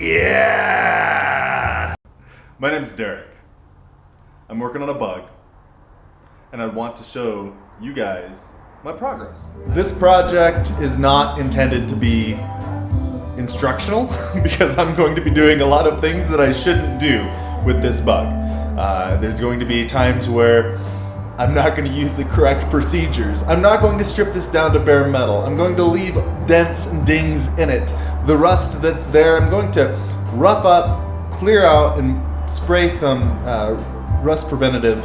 Yeah! My name's Derek. I'm working on a bug, and I want to show you guys my progress. This project is not intended to be instructional because I'm going to be doing a lot of things that I shouldn't do with this bug. There's going to be times where I'm not going to use the correct procedures. I'm not going to strip this down to bare metal. I'm going to leave dents and dings in it. The rust that's there, I'm going to rough up, clear out, and spray some rust preventative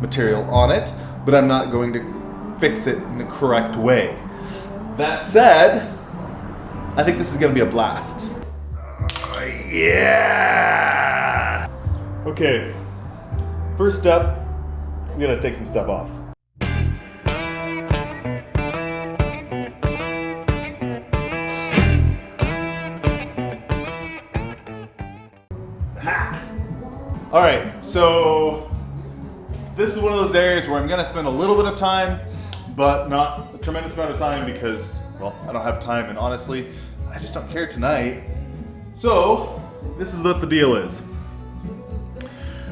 material on it, but I'm not going to fix it in the correct way. That said, I think this is going to be a blast. Yeah! Okay, first up, we gotta take some stuff off. Alright, so this is one of those areas where I'm gonna spend a little bit of time, but not a tremendous amount of time because, well, I don't have time, and honestly, I just don't care tonight. So, this is what the deal is.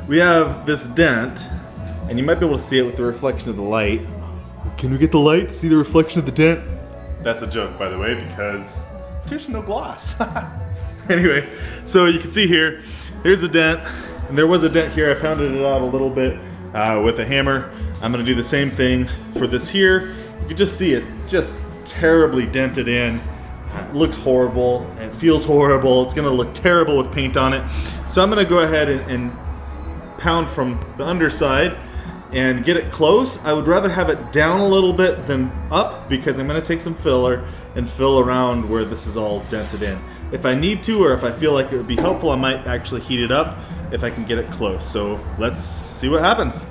We have this dent, and you might be able to see it with the reflection of the light. Can we get the light to see the reflection of the dent? That's a joke, by the way, because there's no gloss. Anyway, so you can see here, here's the dent, and there was a dent here. I pounded it out a little bit with a hammer. I'm gonna do the same thing for this here. You can just see it's just terribly dented in. It looks horrible, and it feels horrible. It's gonna look terrible with paint on it. So I'm gonna go ahead and pound from the underside and get it close. I would rather have it down a little bit than up because I'm gonna take some filler and fill around where this is all dented in. If I need to, or if I feel like it would be helpful, I might actually heat it up if I can get it close. So let's see what happens.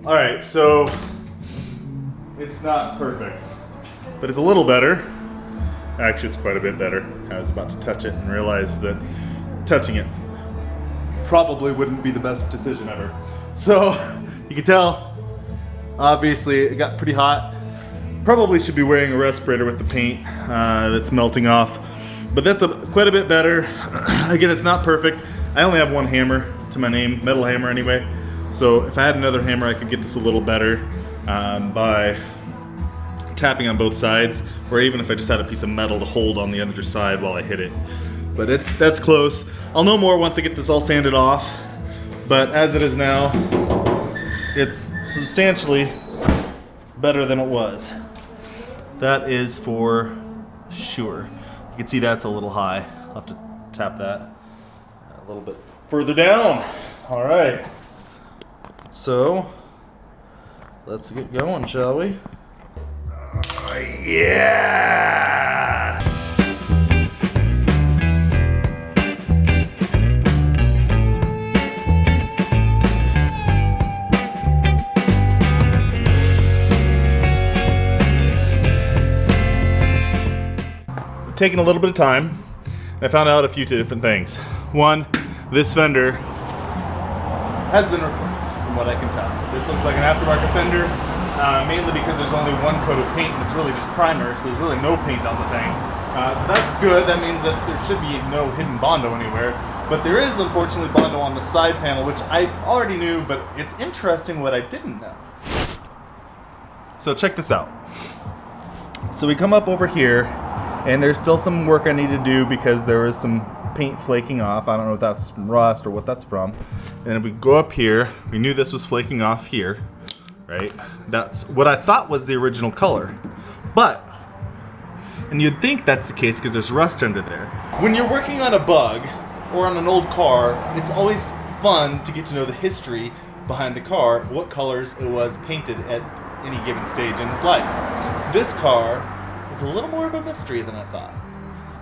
Alright, so it's not perfect, but it's a little better. Actually, it's quite a bit better. I was about to touch it and realized that touching it probably wouldn't be the best decision ever. So, you can tell, obviously it got pretty hot. Probably should be wearing a respirator with the paint that's melting off, but that's quite a bit better. Again, it's not perfect. I only have one hammer to my name, metal hammer anyway. So if I had another hammer, I could get this a little better by tapping on both sides, or even if I just had a piece of metal to hold on the other side while I hit it. But that's close. I'll know more once I get this all sanded off, but as it is now, it's substantially better than it was. That is for sure. You can see that's a little high. I'll have to tap that a little bit further down. All right. So, let's get going, shall we? Yeah! Taking a little bit of time, I found out a few different things. One, this fender has been replaced. What I can tell. This looks like an aftermarket fender, mainly because there's only one coat of paint and it's really just primer, so there's really no paint on the thing. So that's good. That means that there should be no hidden Bondo anywhere. But there is, unfortunately, Bondo on the side panel, which I already knew, but it's interesting what I didn't know. So check this out. So we come up over here, and there's still some work I need to do because there is some paint flaking off. I don't know if that's from rust or what that's from. And if we go up here, we knew this was flaking off here, right? That's what I thought was the original color. But, and you'd think that's the case because there's rust under there. When you're working on a bug or on an old car, it's always fun to get to know the history behind the car, what colors it was painted at any given stage in its life. This car is a little more of a mystery than I thought.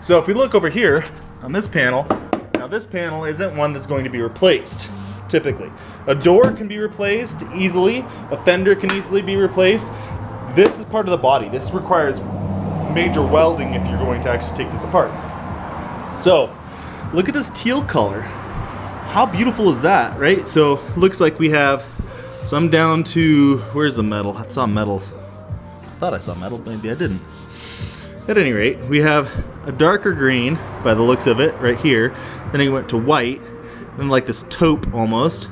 So if we look over here on this panel, now this panel isn't one that's going to be replaced, typically. A door can be replaced easily, a fender can easily be replaced. This is part of the body. This requires major welding if you're going to actually take this apart. So, look at this teal color. How beautiful is that, right? So, looks like we have, so I'm down to, where's the metal? I saw metal. I thought I saw metal, maybe I didn't. At any rate, we have a darker green by the looks of it right here. Then it went to white, then like this taupe almost,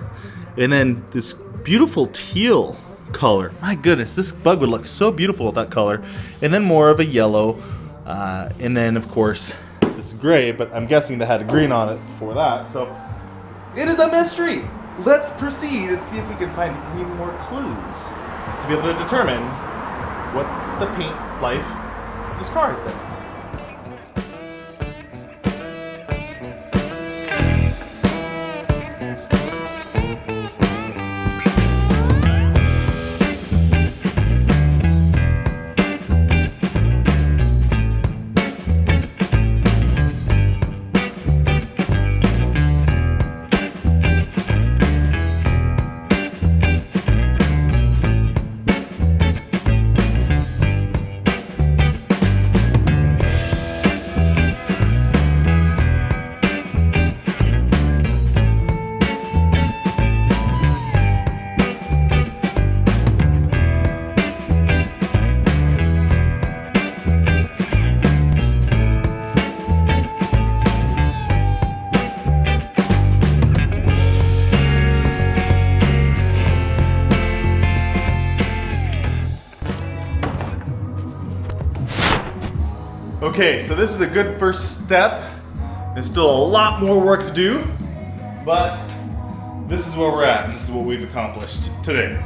and then this beautiful teal color. My goodness, this bug would look so beautiful with that color. And then more of a yellow, and then of course this gray, but I'm guessing they had a green on it before that. So it is a mystery. Let's proceed and see if we can find any more clues to be able to determine what the paint life of this car has been. Okay, so this is a good first step. There's still a lot more work to do, but this is where we're at, and this is what we've accomplished today.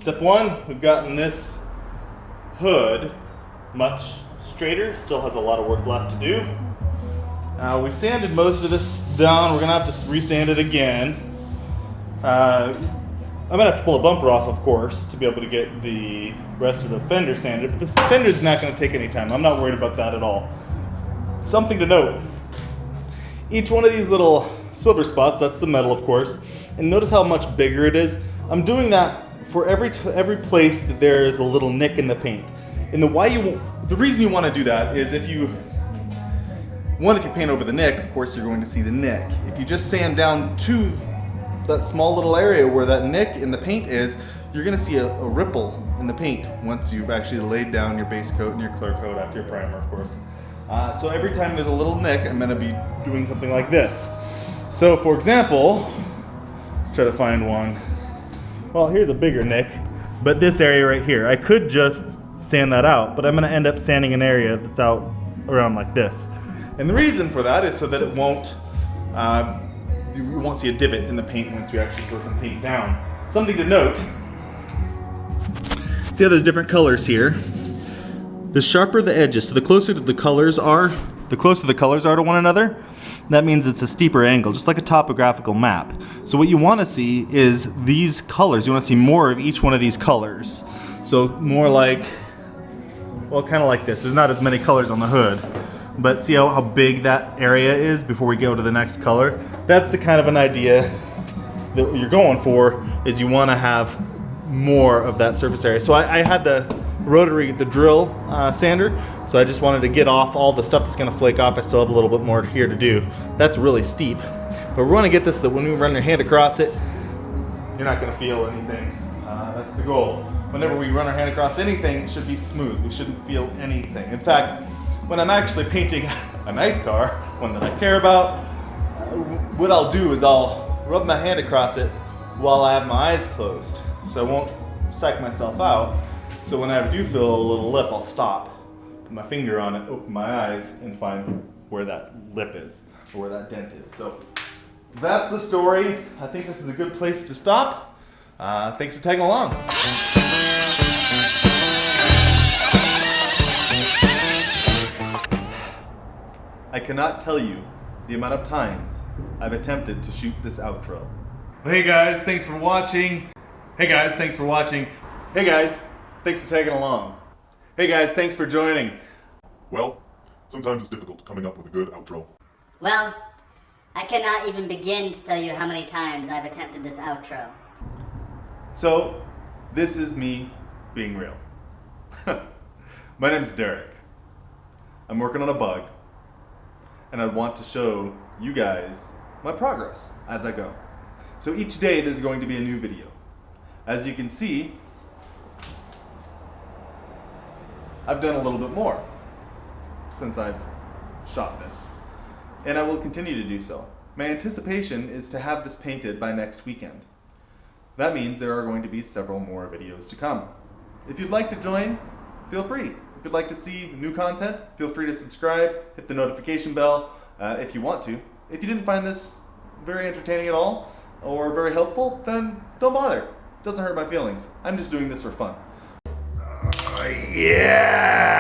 Step one, we've gotten this hood much straighter. Still has a lot of work left to do. We sanded most of this down. We're gonna have to re-sand it again. I'm gonna have to pull a bumper off, of course, to be able to get the rest of the fender sanded, but this fender's not gonna take any time. I'm not worried about that at all. Something to note, each one of these little silver spots, that's the metal, of course, and notice how much bigger it is. I'm doing that for every place that there is a little nick in the paint. And the reason you wanna do that is if you paint over the nick, of course you're going to see the nick. If you just sand down to that small little area where that nick in the paint is, you're gonna see a ripple in the paint once you've actually laid down your base coat and your clear coat after your primer, of course. So every time there's a little nick, I'm gonna be doing something like this. So for example, let's try to find one. Well, here's a bigger nick, but this area right here, I could just sand that out, but I'm gonna end up sanding an area that's out around like this. And the reason for that is so that it won't, you won't see a divot in the paint once you actually put some paint down. Something to note, see how there's different colors here? The sharper the edges, so the closer the colors are to one another, that means it's a steeper angle, just like a topographical map. So what you want to see is these colors. You want to see more of each one of these colors. So more like, well, kind of like this. There's not as many colors on the hood, but see how big that area is before we go to the next color? That's the kind of an idea that what you're going for, is you want to have more of that surface area. So I had the drill sander, so I just wanted to get off all the stuff that's going to flake off. I still have a little bit more here to do. That's really steep, but we want to get this so that when we run your hand across it, you're not going to feel anything. That's the goal. Whenever we run our hand across anything, it should be smooth. We shouldn't feel anything. In fact, when I'm actually painting a nice car, one that I care about, what I'll do is I'll rub my hand across it while I have my eyes closed, so I won't psych myself out. So when I do feel a little lip, I'll stop, put my finger on it, open my eyes, and find where that lip is, or where that dent is. So that's the story. I think this is a good place to stop. Thanks for tagging along. I cannot tell you the amount of times I've attempted to shoot this outro. Hey guys, thanks for watching. Hey guys, thanks for watching. Hey guys, thanks for tagging along. Hey guys, thanks for joining. Well, sometimes it's difficult coming up with a good outro. Well, I cannot even begin to tell you how many times I've attempted this outro. So, this is me being real. My name's Derek. I'm working on a bug, and I want to show you guys my progress as I go. So each day there's going to be a new video. As you can see, I've done a little bit more since I've shot this, and I will continue to do so. My anticipation is to have this painted by next weekend. That means there are going to be several more videos to come. If you'd like to join, feel free. If you'd like to see new content, feel free to subscribe, hit the notification bell if you want to. If you didn't find this very entertaining at all or very helpful, then don't bother. It doesn't hurt my feelings. I'm just doing this for fun. Yeah!